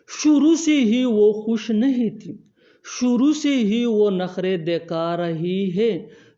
शुरू से ही वो खुश नहीं थी, शुरू से ही वो नखरे दिखा रही है,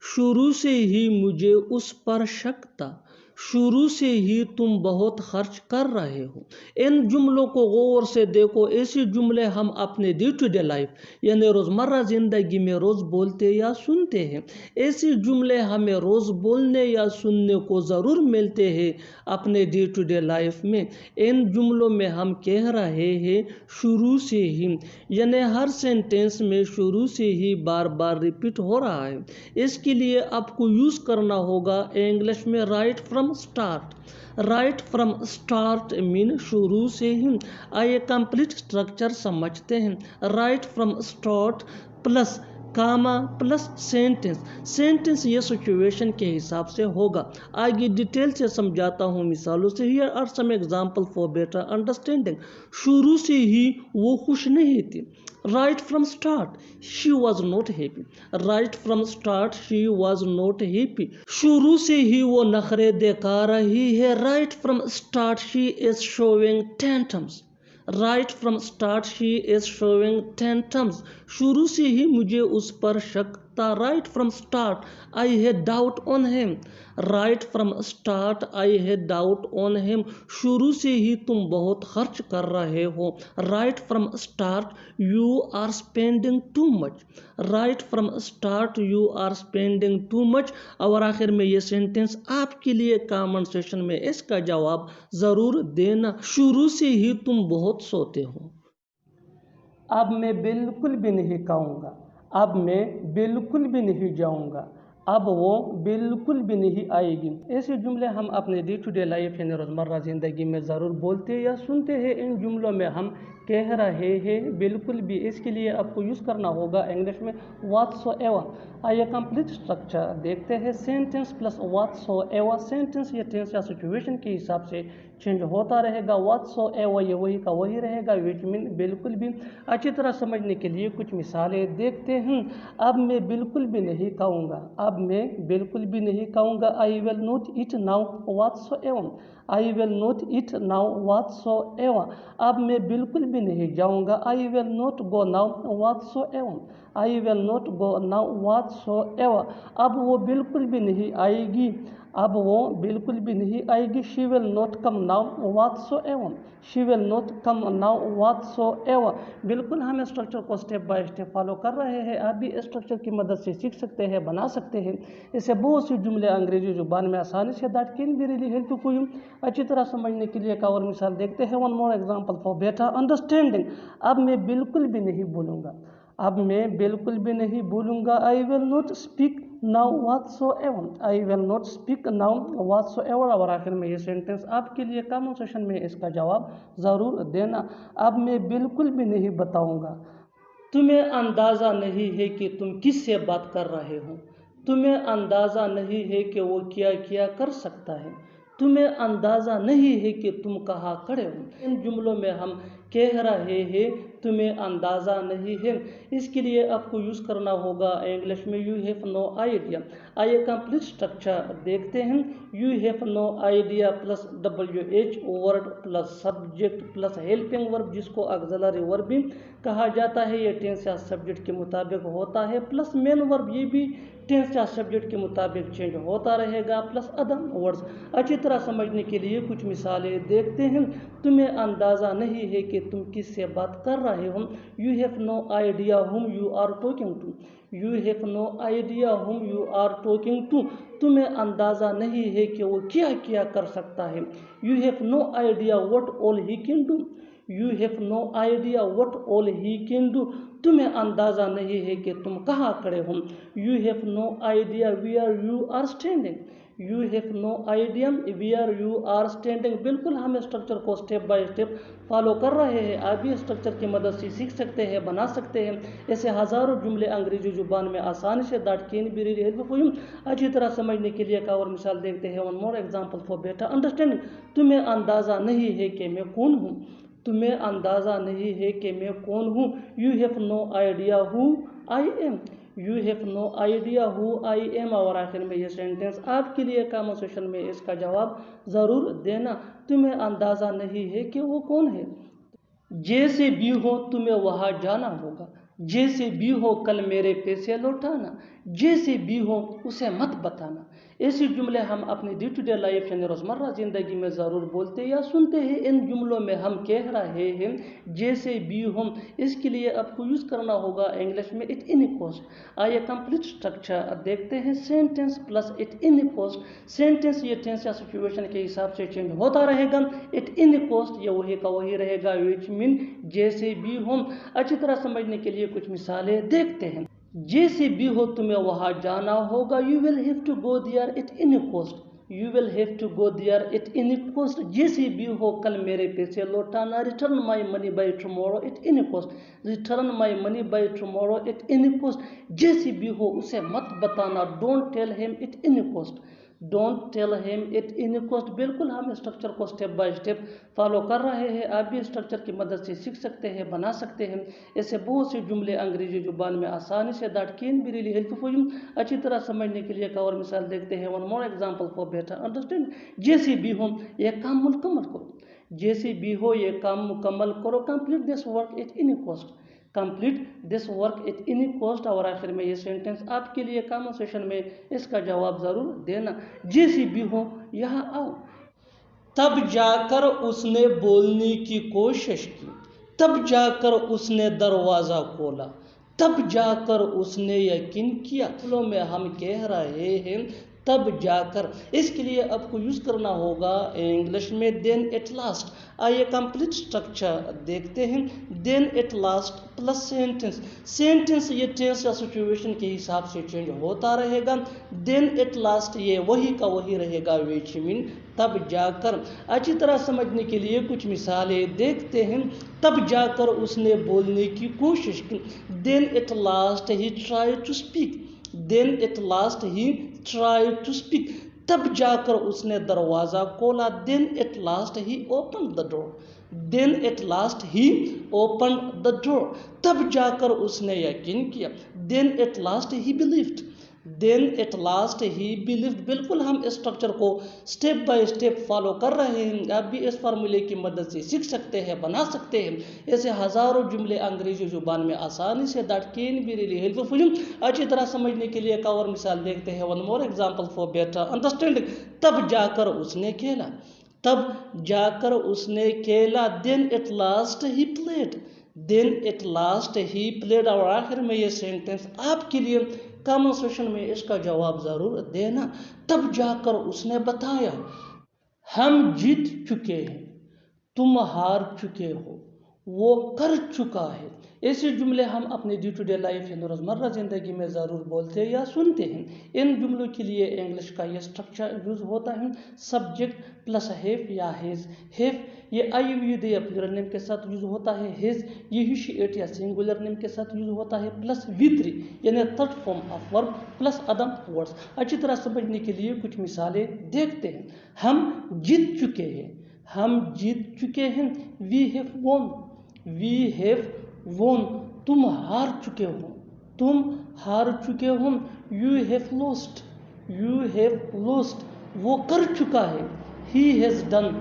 शुरू से ही मुझे उस पर शक था, शुरू से ही तुम बहुत खर्च कर रहे हो। इन जुमलों को गौर से देखो। ऐसे जुमले हम अपने डे टू डे लाइफ यानी रोज़मर्रा ज़िंदगी में रोज़ बोलते या सुनते हैं। ऐसे जुमले हमें रोज़ बोलने या सुनने को ज़रूर मिलते हैं अपने डे टू डे लाइफ में। इन जुमलों में हम कह रहे हैं शुरू से ही, यानी हर सेंटेंस में शुरू से ही बार बार रिपीट हो रहा है। इसके लिए आपको यूज़ करना होगा इंग्लिश में right from start. Right from start mean शुरू से ही। आइए कंप्लीट स्ट्रक्चर समझते हैं। Right from start plus comma plus sentence. Sentence ये सिचुएशन के हिसाब से होगा। आगे डिटेल से समझाता हूँ मिसालों से। Here are some example for better understanding. शुरू से ही वो खुश नहीं थी। Right from start, she was not happy. Right from start, she was not happy. शुरू से ही वो नखरे दिखा रही है। Right from start, she is showing tantrums. Right from start, she is showing tantrums. शुरू से ही मुझे उस पर शक था। Right from start, I had doubt on him. Right from start, I had doubt on him. शुरू से ही तुम बहुत खर्च कर रहे हो। Right from start, you are spending too much. Right from start, you are spending too much. और आखिर में ये सेंटेंस आपके लिए कमेंट सेक्शन में इसका जवाब ज़रूर देना। शुरू से ही तुम बहुत सोते हो। अब मैं बिल्कुल भी नहीं खाऊंगा। अब मैं बिल्कुल भी नहीं जाऊंगा। अब वो बिल्कुल भी नहीं आएगी। ऐसे जुमले हम अपने डे टू डे लाइफ यानी रोज़मर्रा ज़िंदगी में ज़रूर बोलते या सुनते हैं। इन जुमलों में हम कह रहे हैं बिल्कुल भी। इसके लिए आपको यूज़ करना होगा इंग्लिश में व्हाटसोएवर। आइए कंप्लीट स्ट्रक्चर देखते हैं। Sentence plus whatsoever. सेंटेंस या टेंस या सिचुएशन के हिसाब से चेंज होता रहेगा। व्हाटसोएवर ये वही का वही रहेगा, विच मीन बिल्कुल भी। अच्छी तरह समझने के लिए कुछ मिसालें देखते हैं। अब मैं बिल्कुल भी नहीं खाऊंगा। अब मैं बिल्कुल भी नहीं खाऊंगा। I will not eat now whatsoever. I will not eat now whatsoever. अब मैं बिल्कुल भी नहीं जाऊंगा। I will not go now whatsoever. I will not go now whatsoever. अब वो बिल्कुल भी नहीं आएगी। अब वो बिल्कुल भी नहीं आएगी। She will not come now whatsoever. She will not come now whatsoever. बिल्कुल हम स्ट्रक्चर को स्टेप बाय स्टेप फॉलो कर रहे हैं। आप भी स्ट्रक्चर की मदद से सीख सकते हैं, बना सकते हैं। इससे बहुत सी जुमले अंग्रेजी जुबान में आसानी say that can be really helpful you. अच्छी तरह समझने के लिए एक और मिसाल देखते हैं। One more example for better understanding. अब मैं बिल्कुल भी नहीं बोलूँगा। अब मैं बिल्कुल भी नहीं बोलूँगा। I will not speak now whatsoever. I will not speak now whatsoever. और आखिर में ये सेंटेंस आपके लिए कमेंट सेक्शन में इसका जवाब ज़रूर देना। अब मैं बिल्कुल भी नहीं बताऊंगा। तुम्हें अंदाज़ा नहीं है कि तुम किससे बात कर रहे हो। तुम्हें अंदाज़ा नहीं है कि वो क्या क्या कर सकता है। तुम्हें अंदाज़ा नहीं है कि तुम कहाँ खड़े हो। इन जुमलों में हम कह रहे हैं तुम्हें अंदाज़ा नहीं है। इसके लिए आपको यूज़ करना होगा इंग्लिश में यू हैव नो आइडिया। आइए कंप्लीट स्ट्रक्चर देखते हैं। You have no idea plus WH word plus subject plus helping verb, जिसको ऑक्सिलरी वर्ब भी कहा जाता है। ये टेंस या सब्जेक्ट के मुताबिक होता है। प्लस मेन वर्ब, ये भी टेंस या सब्जेक्ट के मुताबिक चेंज होता रहेगा। Plus other words. अच्छी तरह समझने के लिए कुछ मिसालें देखते हैं। तुम्हें अंदाज़ा नहीं है कि तुम किससे बात कर रहे हो। You have no idea whom you are talking to. You have no idea whom you are talking to. तुम्हें अंदाज़ा नहीं है कि वो क्या क्या कर सकता है। You have no idea what all he can do. You have no idea what all he can do. तुम्हें अंदाज़ा नहीं है कि तुम कहाँ खड़े हो। You have no idea where you are standing. You have no idea where you are standing. बिल्कुल हम स्ट्रक्चर को स्टेप बाय स्टेप फॉलो कर रहे हैं। आप भी स्ट्रक्चर की मदद से सीख सकते हैं, बना सकते हैं। ऐसे हज़ारों जुमले अंग्रेजी जुबान में आसानी say that can be really helpful. अच्छी तरह समझने के लिए एक और मिसाल देखते हैं। One more example for better understanding. तुम्हें अंदाज़ा नहीं है कि मैं कौन हूँ। तुम्हें अंदाज़ा नहीं है कि मैं कौन हूँ। You have no idea who I am. You have no idea who I am. और आखिर में ये सेंटेंस आपके लिए कमेंट सेक्शन में इसका जवाब ज़रूर देना। तुम्हें अंदाज़ा नहीं है कि वो कौन है। जैसे भी हो तुम्हें वहां जाना होगा, जैसे भी हो कल मेरे पैसे लौटाना, जैसे भी हो उसे मत बताना। ऐसे जुमले हम अपनी डे टू डे लाइफ यानी रोज़मर्रा ज़िंदगी में ज़रूर बोलते या सुनते हैं। इन जुमलों में हम कह रहे हैं जैसे भी हो, इसके लिए आपको यूज़ करना होगा इंग्लिश में इट इन कॉस्ट। आइए कंप्लीट स्ट्रक्चर देखते हैं। Sentence plus it any cost. Sentence ये टेंस या सिचुएशन के हिसाब से चेंज होता रहेगा। इट इन कॉस्ट ये वही का वही रहेगा, विच मीन जैसे भी हो। अच्छी तरह समझने के लिए कुछ मिसालें देखते हैं। जैसे भी हो तुम्हें वहां जाना होगा, you will have to go there at any cost. You will have to go there at any cost. जैसे भी हो कल मेरे पैसे लौटाना, return my money by tomorrow at any cost. Return my money by tomorrow at any cost. जैसे भी हो उसे मत बताना, don't tell him at any cost. Don't tell him at any cost. बिल्कुल हम स्ट्रक्चर को स्टेप बाय स्टेप फॉलो कर रहे हैं। आप भी स्ट्रक्चर की मदद से सीख सकते हैं, बना सकते हैं। ऐसे बहुत से जुमले अंग्रेजी जुबान में आसानी say that can be really helpful. अच्छी तरह समझने के लिए एक और मिसाल देखते हैं। One more example for better understand. जैसे भी हो ये काम मुकम्मल करो, जैसे भी हो ये काम मुकम्मल करो। Complete this work it any cost. Complete this work it any cost. और आखिर में ये सेंटेंस आपके लिए कन्वर्सेशन में इसका जवाब जरूर देना। जैसे भी हो यहाँ आओ। तब जाकर उसने बोलने की कोशिश की, तब जाकर उसने दरवाज़ा खोला, तब जाकर उसने यकीन किया। फूलों में हम कह रहे हैं तब जाकर, इसके लिए आपको यूज़ करना होगा इंग्लिश में देन एट लास्ट। आइए कंप्लीट स्ट्रक्चर देखते हैं। Then at last plus sentence. Sentence ये टेंस या सिचुएशन के हिसाब से चेंज होता रहेगा। देन एट लास्ट ये वही का वही रहेगा, विच मीन तब जाकर। अच्छी तरह समझने के लिए कुछ मिसालें देखते हैं। तब जाकर उसने बोलने की कोशिश की। Then at last he try to speak. Then at last he try to speak. तब जाकर उसने दरवाज़ा खोला। Then at last he open the door. Then at last he open the door. तब जाकर उसने यकीन किया। Then at last he believed. Then at last he believed. बिल्कुल हम इस स्ट्रक्चर को स्टेप बाय स्टेप फॉलो कर रहे हैं। आप भी इस फार्मूले की मदद से सीख सकते हैं, बना सकते हैं। ऐसे हज़ारों जुमले अंग्रेजी जुबान में आसानी say that can be really helpful. अच्छी तरह समझने के लिए एक और मिसाल देखते हैं। One more example for better understanding. तब जाकर उसने खेला, तब जाकर उसने खेला। Then at last he played. Then at last he played. और आखिर में ये सेंटेंस आपके लिए कन्वर्सेशन में इसका जवाब जरूर देना। तब जाकर उसने बताया हम जीत चुके हैं, तुम हार चुके हो, वो कर चुका है। ऐसे जुमले हम अपने डे टू डे लाइफ यानी रोज़मर्रा ज़िंदगी में ज़रूर बोलते या सुनते हैं। इन जुमलों के लिए इंग्लिश का ये स्ट्रक्चर यूज़ होता है। सब्जेक्ट प्लस हैव या हैज़। हैव ये आई वी दे या प्लूरल नेम के साथ यूज़ होता है। हैज़ ये ही शी इट या सिंगुलर नेम के साथ यूज़ होता है। प्लस वी3 यानी third form of verb plus other words. अच्छी तरह समझने के लिए कुछ मिसालें देखते हैं। हम जीत चुके हैं, हम जीत चुके हैं। We have won. We have won. तुम हार चुके हो, तुम हार चुके हो। You have lost. You have lost. वो कर चुका है। He has done.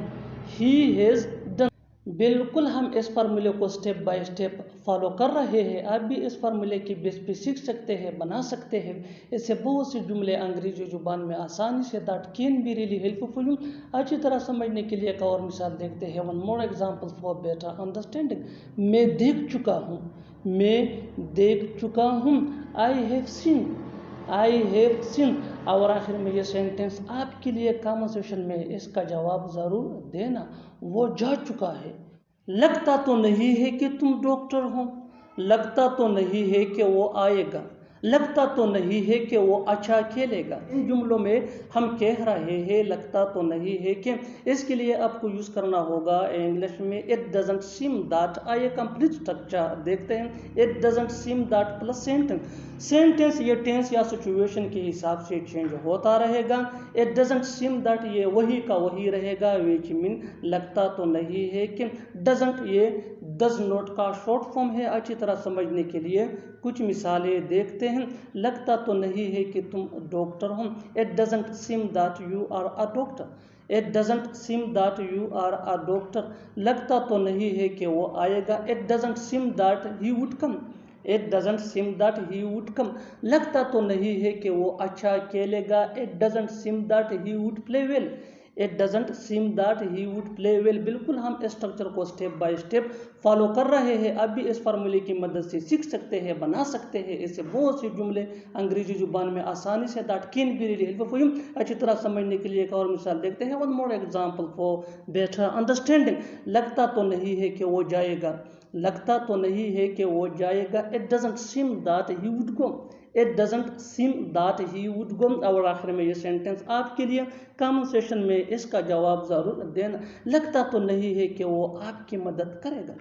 He has done. बिल्कुल हम इस फार्मूले को स्टेप बाय स्टेप फॉलो कर रहे हैं। आप भी इस फार्मूले की बेस पे सीख सकते हैं, बना सकते हैं। इससे बहुत से जुमले अंग्रेजी जुबान में आसानी say that can be really helpful. अच्छी तरह समझने के लिए एक और मिसाल देखते हैं। One more example for better understanding. मैं देख चुका हूँ, मैं देख चुका हूँ। I have seen. I have seen. और आखिर में ये सेंटेंस आपके लिए कन्वर्सेशन में इसका जवाब ज़रूर देना। वो जा चुका है। लगता तो नहीं है कि तुम डॉक्टर हो, लगता तो नहीं है कि वो आएगा, लगता तो नहीं है कि वो अच्छा खेलेगा। इन जुमलों में हम कह रहे हैं लगता तो नहीं है कि, इसके लिए आपको यूज़ करना होगा इंग्लिश में इट डजंट सीम दैट। आइए कंप्लीट स्ट्रक्चर देखते हैं। It doesn't seem that plus sentence. Sentence ये टेंस या सिचुएशन के हिसाब से चेंज होता रहेगा। इट डजंट सीम दैट ये वही का वही रहेगा, विच मीन लगता तो नहीं है कि। डजंट ये डज नॉट का शॉर्ट फॉर्म है। अच्छी तरह समझने के लिए कुछ मिसालें देखते हैं। लगता तो नहीं है कि तुम डॉक्टर हो। It doesn't seem that you are a doctor. It doesn't seem that you are a doctor, लगता तो नहीं है कि वो आएगा। It doesn't seem that he would come, it doesn't seem that he would come, लगता तो नहीं है कि वो अच्छा खेलेगा। It doesn't seem that he would play well, it doesn't seem that he would play well. बिल्कुल हम स्ट्रक्चर को स्टेप बाय स्टेप फॉलो कर रहे हैं। आप भी इस फार्मूले की मदद से सीख सकते हैं, बना सकते हैं ऐसे बहुत से जुमले अंग्रेजी जुबान में आसानी से। That can be really helpful for you. अच्छी तरह समझने के लिए एक और मिसाल देखते हैं। One more example for better understanding. लगता तो नहीं है कि वो जाएगा, लगता तो नहीं है कि वो जाएगा। It doesn't seem that he would go, it doesn't seem that he would go. और आखिर में ये सेंटेंस आपके लिए कॉमन सेशन में इसका जवाब जरूर देना। लगता तो नहीं है कि वो आपकी मदद करेगा।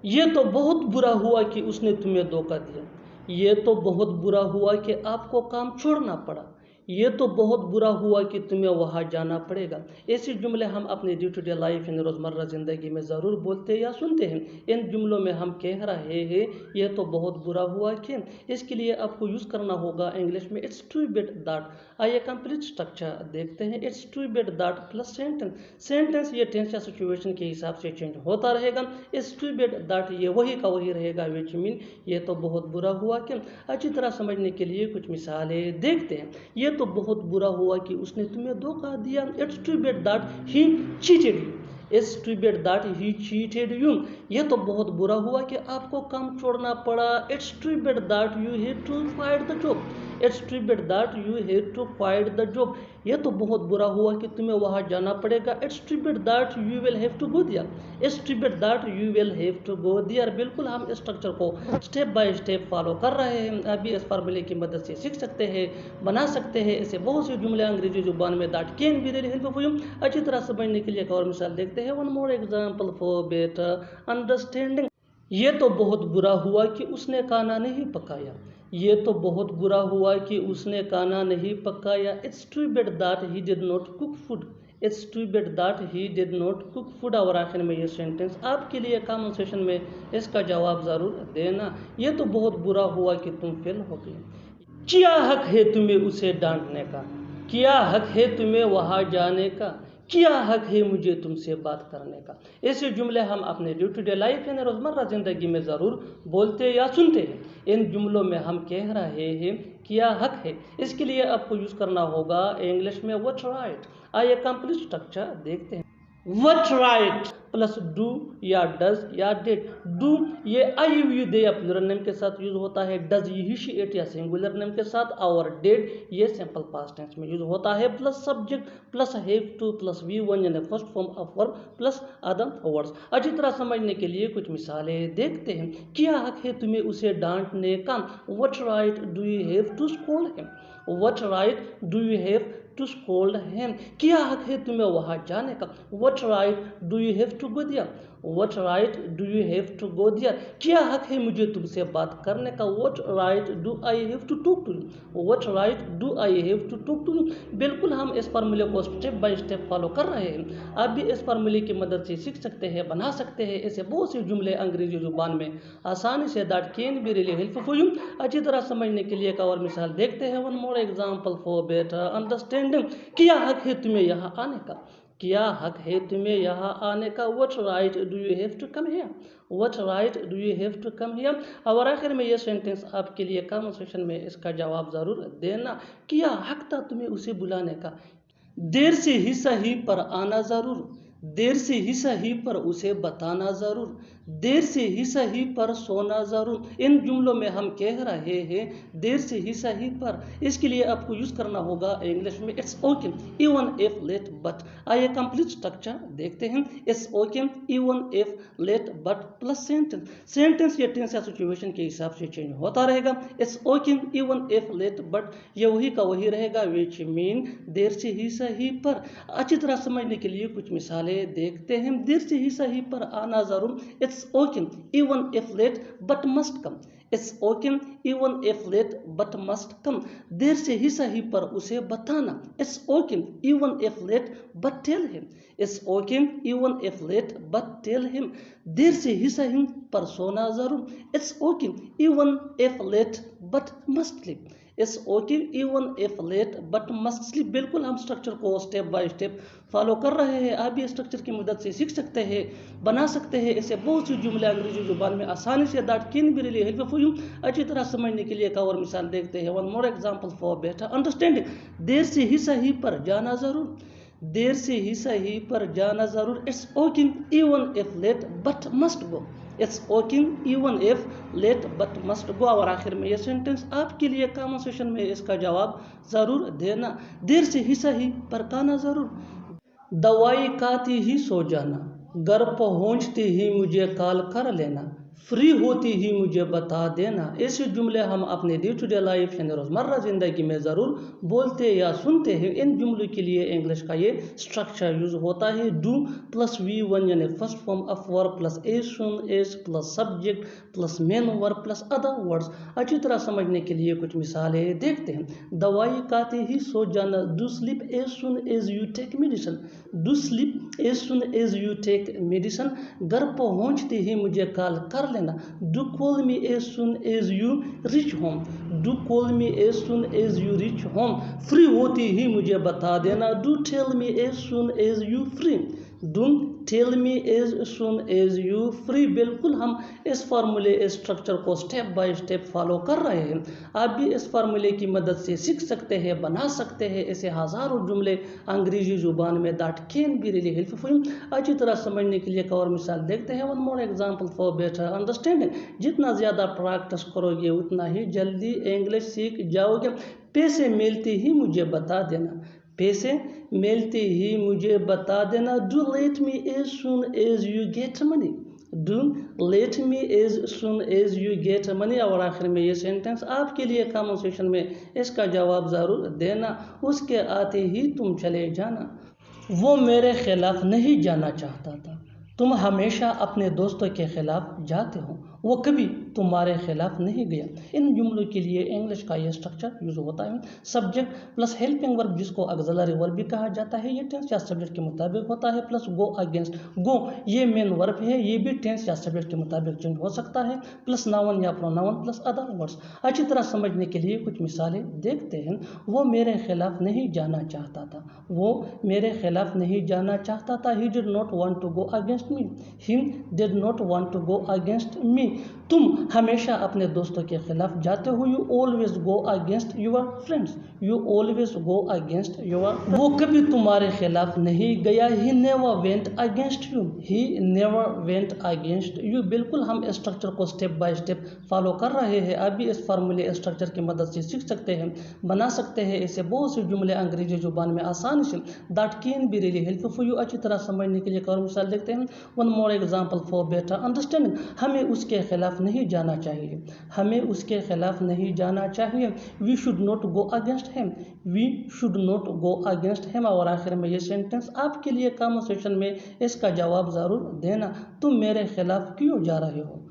ये तो बहुत बुरा हुआ कि उसने तुम्हें धोखा दिया, ये तो बहुत बुरा हुआ कि आपको काम छोड़ना पड़ा, ये तो बहुत बुरा हुआ कि तुम्हें वहाँ जाना पड़ेगा। ऐसे जुमले हम अपने डे टू डे लाइफ इन रोज़मर्रा ज़िंदगी में ज़रूर बोलते या सुनते हैं। इन जुमलों में हम कह रहे हैं ये तो बहुत बुरा हुआ कि, इसके लिए आपको यूज़ करना होगा इंग्लिश में इट्स टू बैड दैट। आइए कंप्लीट स्ट्रक्चर देखते हैं। It's too bad that plus sentence, sentence ये टेंस या सिचुएशन के हिसाब से चेंज होता रहेगा। इट्स टू बैड दैट ये वही का वही रहेगा, विच मीन ये तो बहुत बुरा हुआ कि। अच्छी तरह समझने के लिए कुछ मिसालें देखते हैं। ये तो बहुत बुरा हुआ कि उसने तुम्हें धोखा दिया। It's too bad that he cheated you, it's too bad that he cheated you. ये तो बहुत बुरा हुआ कि आपको काम छोड़ना पड़ा। It's too bad that you had to fight the job, it's too bad that you had to fight the job. ये तो बहुत बुरा हुआ कि तुम्हें वहाँ जाना पड़ेगा। It's too bad that you will have to go there, it's too bad that you will have to go there. बिल्कुल हम स्ट्रक्चर को स्टेप बाय स्टेप फॉलो कर रहे हैं। अभी इस फार्मूले की मदद से सीख सकते हैं, बना सकते हैं ऐसे बहुत से जुमले अंग्रेजी जुबान में। That can be really helpful for you. अच्छी तरह समझने के लिए एक और मिसाल देखते हैं। One more example for better understanding. ये तो बहुत बुरा हुआ कि उसने खाना नहीं पकाया, ये तो बहुत बुरा हुआ कि उसने खाना नहीं पकाया। It's too bad that he did not cook food, it's too bad that he did not cook food. और आखिर में ये सेंटेंस आपके लिए कॉमन सेशन में इसका जवाब ज़रूर देना। ये तो बहुत बुरा हुआ कि तुम फेल हो गए। क्या हक है तुम्हें उसे डांटने का, क्या हक है तुम्हें वहाँ जाने का, क्या हक है मुझे तुमसे बात करने का। ऐसे जुमले हम अपने डे टू डे लाइफ यानी रोज़मर्रा ज़िंदगी में ज़रूर बोलते या सुनते हैं। इन जुमलों में हम कह रहे हैं क्या हक है, इसके लिए आपको यूज़ करना होगा इंग्लिश में व्हाट राइट। आइए कंप्लीट स्ट्रक्चर देखते हैं। व्हाट राइट प्लस डू या डज या डिड। डू ये आई यू दे या प्लूरल नेम के साथ यूज होता है। डज ये ही शी इट या सिंगुलर नेम के साथ। और डिड ये सिंपल पास्ट टेंस में यूज होता है। Plus subject plus have to plus V one यानी first form of verb plus other words. अच्छी तरह समझने के लिए कुछ मिसालें देखते हैं। क्या हक है तुम्हें उसे डांटने का। What right do you have to scold him, what right do you have to scold him. क्या हक है तुम्हें वहाँ जाने का। What right do you have to go there, what right do you have to go there. क्या हक है मुझे तुमसे बात करने का। What right do I have to talk to you, what right do I have to talk to you. बिल्कुल हम इस फार्मूले को स्टेप बाय स्टेप फॉलो कर रहे हैं। आप भी इस फार्मूले की मदद से सीख सकते हैं, बना सकते हैं ऐसे बहुत से जुमले अंग्रेजी जुबान में आसानी से। That can be really helpful for you. अच्छी तरह समझने के लिए एक और मिसाल देखते हैं। One more example for better understanding. क्या हक है तुम्हें यहाँ आने का, क्या हक है तुम्हें यहाँ आने का। What right do you have to come here, what right do you have to come here. और आखिर में ये सेंटेंस आपके लिए कॉमन सेक्शन में इसका जवाब जरूर देना। क्या हक था तुम्हें उसे बुलाने का। देर से ही सही पर आना जरूर, देर से ही सही पर उसे बताना जरूर, देर से ही सही पर सोना जरूर। इन जुमलों में हम कह रहे हैं देर से ही सही पर, इसके लिए आपको यूज करना होगा इंग्लिश में it's okay even if late but. आइए कंप्लीट स्ट्रक्चर देखते हैं। It's okay even if late but plus sentence, sentence ये टेंस या सिचुएशन के हिसाब से चेंज होता रहेगा। It's okay even if late but ये वही का वही रहेगा, विच मीन देर से ही सही पर। अच्छी तरह समझने के लिए कुछ मिसालें देखते हैं। देर से ही सही पर आना जरूर। It's okay even if late but must come, it's okay even if late but must come. देर से ही सही पर उसे बताना। It's okay even if late but tell him, it's okay even if late but tell him. देर से ही सही पर सोना जरूर। It's okay even if late but must sleep, it's okay even if late but must sleep. बिल्कुल हम structure को स्टेप बाय स्टेप फॉलो कर रहे हैं। आप भी स्ट्रक्चर की मदद से सीख सकते हैं, बना सकते हैं ऐसे बहुत सी जुमले अंग्रेजी जुबान में आसानी से। That can be really helpful for you. अच्छी तरह समझने के लिए एक और मिसाल देखते हैं। One more example for better understanding. देर से ही सही पर जाना जरूर, देर से ही सही पर जाना जरूर। It's okay even if late but must go, it's okay even if late but must go. और आखिर में ये सेंटेंस आपके लिए कॉमन सेशन में इसका जवाब जरूर देना। देर से ही सही पर खाना जरूर, दवाई खाती ही सो जाना, घर पहुंचते ही मुझे कॉल कर लेना, फ्री होती ही मुझे बता देना। ऐसे जुमले हम अपने डे टू डे लाइफ यानी रोज़मर्रा ज़िंदगी में ज़रूर बोलते या सुनते हैं। इन जुमलों के लिए इंग्लिश का ये स्ट्रक्चर यूज़ होता है डू प्लस V1 यानी first form of verb plus as soon as plus subject plus main verb plus other words. अच्छी तरह समझने के लिए कुछ मिसालें देखते हैं। दवाई खाते ही सो जाना, do sleep as soon as you take medicine, do sleep as soon as you take medicine. घर पहुंचते ही मुझे कॉल कर लेना, do call me as soon as you reach home, do call me as soon as you reach home. Free होती ही मुझे बता देना, do tell me as soon as you free, do tell me as soon as you free. बिल्कुल हम इस फार्मूले इस स्ट्रक्चर को स्टेप बाय स्टेप फॉलो कर रहे हैं। आप भी इस फार्मूले की मदद से सीख सकते हैं, बना सकते हैं ऐसे हज़ारों जुमले अंग्रेजी जुबान में। That can be really helpful. अच्छी तरह समझने के लिए एक और मिसाल देखते हैं। One more example for better understanding. जितना ज़्यादा प्रैक्टिस करोगे उतना ही जल्दी इंग्लिश सीख जाओगे। पैसे मिलते ही मुझे बता देना, पैसे मिलते ही मुझे बता देना। Do let me as soon as you get money, do let me as soon as you get money. और आखिर में ये सेंटेंस आपके लिए कॉमन सेशन में इसका जवाब ज़रूर देना। उसके आते ही तुम चले जाना, वो मेरे खिलाफ नहीं जाना चाहता था, तुम हमेशा अपने दोस्तों के खिलाफ जाते हो, वो कभी तुम्हारे खिलाफ नहीं गया। इन जुमलों के लिए इंग्लिश का ये स्ट्रक्चर यूज होता है। सब्जेक्ट प्लस हेल्पिंग वर्ब जिसको ऑक्सिलरी वर्ब भी कहा जाता है, ये टेंस या सब्जेक्ट के मुताबिक होता है। प्लस गो अगेंस्ट, गो ये मेन वर्ब है, ये भी टेंस या सब्जेक्ट के मुताबिक चेंज हो सकता है। प्लस नाउन या प्रोनाउन प्लस अदर वर्ड्स। अच्छी तरह समझने के लिए कुछ मिसालें देखते हैं। वो मेरे खिलाफ नहीं जाना चाहता था, वो मेरे खिलाफ नहीं जाना चाहता था। He did not want to go against me, he did not want to go against me. तुम हमेशा अपने दोस्तों के खिलाफ जाते हो, you always go against your friends, you always go against your. वो कभी तुम्हारे खिलाफ नहीं गया, he never went against you, he never went against you. बिल्कुल हम इस स्ट्रक्चर को स्टेप बाय स्टेप फॉलो कर रहे हैं। आप भी इस फार्मूले स्ट्रक्चर की मदद से सीख सकते हैं, बना सकते हैं ऐसे बहुत से जुमले अंग्रेजी जुबान में आसानी से। That can be really helpful for you. अच्छी तरह समझने के लिए एक और मिसाल देखते हैं। One more example for better understanding. हमें उसके खिलाफ नहीं जाना चाहिए, हमें उसके खिलाफ नहीं जाना चाहिए। We should not go against him, we should not go against him. और आखिर में ये सेंटेंस आपके लिए कॉमन सेशन में इसका जवाब ज़रूर देना। तुम मेरे खिलाफ क्यों जा रहे हो,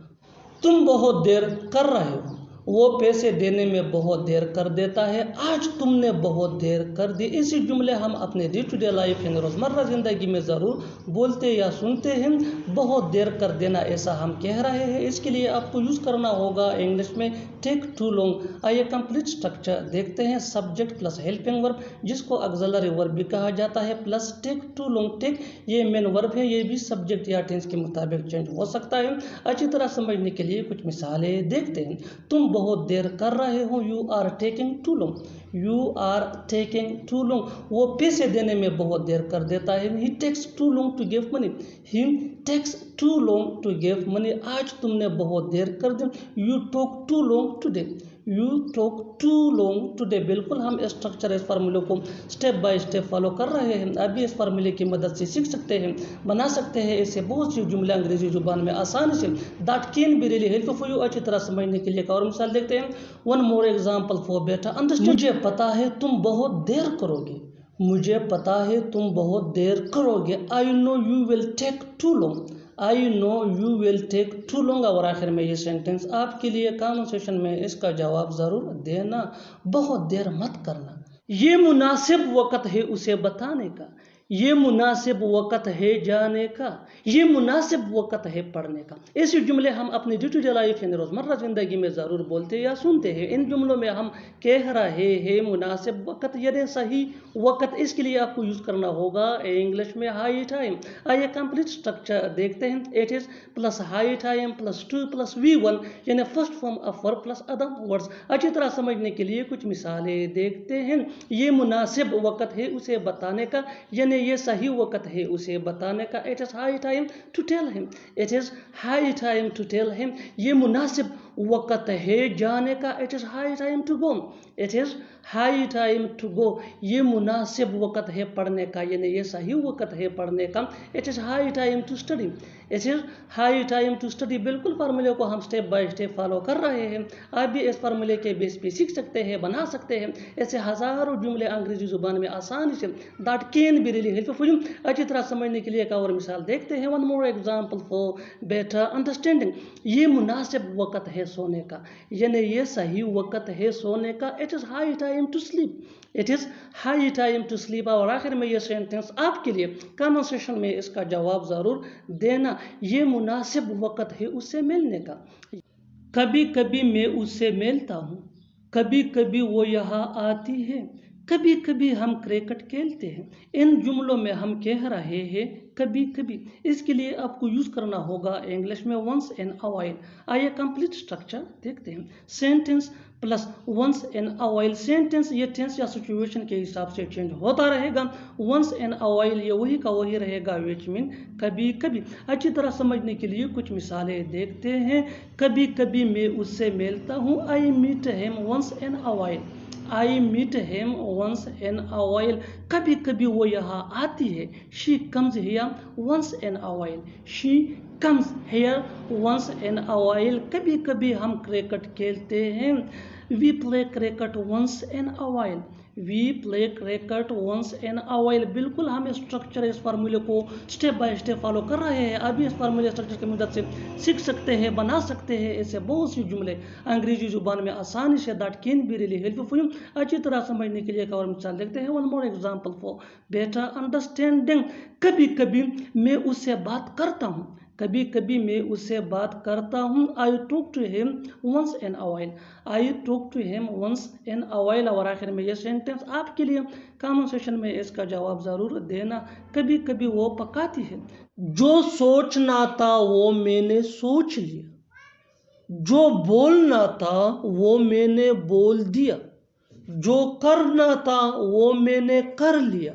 तुम बहुत देर कर रहे हो, वो पैसे देने में बहुत देर कर देता है, आज तुमने बहुत देर कर दी। इसी जुमले हम अपने डे टू डे लाइफ यानी रोज़मर्रा ज़िंदगी में ज़रूर बोलते या सुनते हैं। बहुत देर कर देना ऐसा हम कह रहे हैं, इसके लिए आपको यूज़ करना होगा इंग्लिश में टेक टू लॉन्ग। आइए कंप्लीट स्ट्रक्चर देखते हैं। सब्जेक्ट प्लस हेल्पिंग वर्ब जिसको ऑक्सिलरी वर्ब भी कहा जाता है, plus take too long. Take ये मेन वर्ब है, ये भी सब्जेक्ट या टेंस के मुताबिक चेंज हो सकता है। अच्छी तरह समझने के लिए कुछ मिसालें देखते हैं। तुम बहुत देर कर रहे हो, you are taking too long, you are taking too long. वो पैसे देने में बहुत देर कर देता है, he takes too long to give money, he takes too long to give money. आज तुमने बहुत देर कर दी, you talk too long today, you talk too long today. बिल्कुल हम इस स्ट्रक्चर इस फार्मूले को स्टेप बाय स्टेप फॉलो कर रहे हैं। अभी इस फार्मूले की मदद से सीख सकते हैं, बना सकते हैं ऐसे बहुत सी जुमले अंग्रेजी जुबान में आसानी से। That can be really helpful for you. अच्छी तरह समझने के लिए एक और मिसाल देखते हैं। One more example for better understanding. मुझे पता है तुम बहुत देर करोगे, मुझे पता है तुम बहुत देर करोगे। I know you will take too long, I know you will take too long. और आखिर में ये सेंटेंस आपके लिए कॉमन सेशन में इसका जवाब ज़रूर देना। बहुत देर मत करना, ये मुनासिब वक्त है उसे बताने का, ये मुनासिब वक़्त है जाने का, ये मुनासिब वक़्त है पढ़ने का। ऐसे जुमले हम अपनी डे टू डे लाइफ यानी रोज़मर्रा ज़िंदगी में ज़रूर बोलते या सुनते हैं। इन जुमलों में हम कह रहे हैं मुनासिब वक़्त यानी सही वक़्त, इसके लिए आपको यूज़ करना होगा इंग्लिश में हाई टाइम। आइए कंप्लीट स्ट्रक्चर देखते हैं। It is plus high time plus two plus V1 यानी first form of verb plus other words. अच्छी तरह समझने के लिए कुछ मिसालें देखते हैं। ये मुनासिब वक़्त है उसे बताने का, यानी ये सही वक़्त है उसे बताने का। It is high time to tell him, it is high time to tell him. ये मुनासिब वक़्त है जाने का। It is high time to go, it is high time to go. ये मुनासिब वक़्त है पढ़ने का, यानी ये सही वक़्त है पढ़ने का। It is high time to study, it is high time to study. बिल्कुल फार्मूले को हम स्टेप बाय स्टेप फॉलो कर रहे हैं। आप भी इस फार्मूले के बेस पे सीख सकते हैं, बना सकते हैं। ऐसे हज़ारों जुमले अंग्रेजी ज़ुबान में आसानी say that can be really helpful. अच्छी तरह समझने के लिए एक और मिसाल देखते हैं। One more example for better understanding. ये मुनासिब वक़्त है सोने का, यानी ये सही वक़्त है सोने का। It is high time to sleep, it is high time to sleep. और आखिर में ये सेंटेंस आपके लिए कमेंट सेक्शन में इसका जवाब ज़रूर देना। ये मुनासिब वक़्त है उससे मिलने का। कभी कभी मैं उससे मिलता हूँ, कभी कभी वो यहाँ आती है, कभी कभी हम क्रिकेट खेलते हैं। इन जुमलों में हम कह रहे हैं कभी कभी, इसके लिए आपको यूज़ करना होगा इंग्लिश में वंस इन अ व्हाइल। आइए कंप्लीट स्ट्रक्चर देखते हैं। Sentence plus once in a while. Sentence ये टेंस या सिचुएशन के हिसाब से चेंज होता रहेगा। वंस इन अ व्हाइल ये वही का वही रहेगा, विच मीन कभी कभी। अच्छी तरह समझने के लिए कुछ मिसालें देखते हैं। कभी कभी मैं उससे मिलता हूँ, I meet him once in a while, I meet him once in a while. कभी कभी वो यहाँ आती है, she comes here once in a while, she comes here once in a while. कभी कभी हम क्रिकेट खेलते हैं, we play cricket once in a while, we play cricket once in a while. बिल्कुल हम स्ट्रक्चर इस फार्मूले को स्टेप बाय स्टेप फॉलो कर रहे हैं। अभी इस फार्मूले स्ट्रक्चर की मदद से सीख सकते हैं, बना सकते हैं ऐसे बहुत सी जुमले अंग्रेजी जुबान में आसानी से। That can be really helpful. अच्छी तरह समझने के लिए एक और मिसाल देखते हैं। One more example for better understanding. कभी कभी मैं उससे बात करता हूँ, कभी कभी मैं उससे बात करता हूँ। I talk to him once in a while, I talk to him once in a while. और आखिर में ये सेंटेंस आपके लिए कमेंट सेक्शन में इसका जवाब ज़रूर देना। कभी कभी वो पकाती है, जो सोचना था वो मैंने सोच लिया, जो बोलना था वो मैंने बोल दिया, जो करना था वो मैंने कर लिया,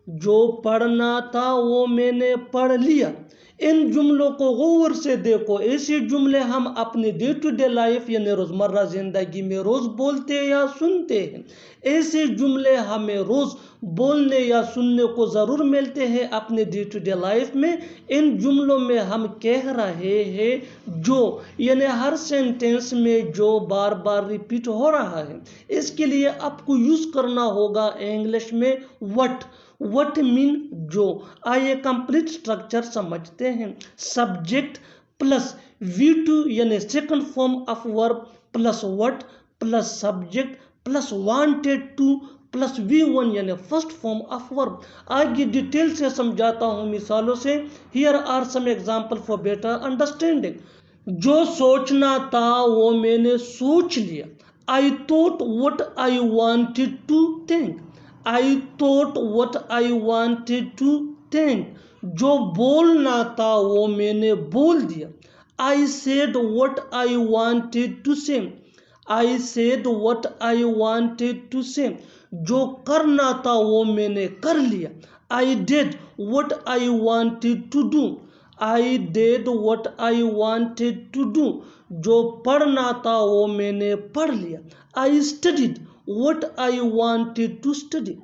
जो पढ़ना था वो मैंने पढ़ लिया। इन जुमलों को गौर से देखो। ऐसे जुमले हम अपने डे टू डे लाइफ यानी रोज़मर्रा ज़िंदगी में रोज़ बोलते या सुनते हैं। ऐसे जुमले हमें रोज़ बोलने या सुनने को ज़रूर मिलते हैं अपने डे टू डे लाइफ में। इन जुमलों में हम कह रहे हैं जो, यानी हर सेंटेंस में जो बार बार रिपीट हो रहा है। इसके लिए आपको यूज़ करना होगा इंग्लिश में वट, वट मीन जो। आइए कंप्लीट स्ट्रक्चर समझते हैं। सब्जेक्ट प्लस V2 यानी second form of verb plus what plus subject plus wanted to plus V1 यानी फर्स्ट फॉर्म ऑफ वर्ब। आगे डिटेल से समझाता हूँ मिसालों से। Here are some example for better understanding. जो सोचना था वो मैंने सोच लिया, I thought what I wanted to think, I thought what I wanted to think. जो बोलना था वो मैंने बोल दिया, I said what I wanted to से, I said what I wanted to say. जो करना था वो मैंने कर लिया, I did what I wanted to do, I did what I wanted to do. जो पढ़ना था वो मैंने पढ़ लिया, I studied what I wanted to study,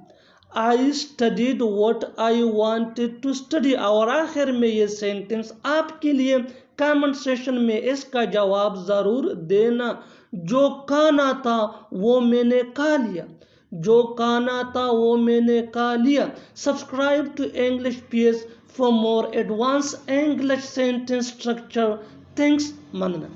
I studied what I wanted to study. और आखिर में ये सेंटेंस आपके लिए कमेंट सेक्शन में इसका जवाब ज़रूर देना। जो खाना था वो मैंने खा लिया, जो खाना था वो मैंने खा लिया। Subscribe to English PS for more advanced English sentence structure. Thanks, Manna.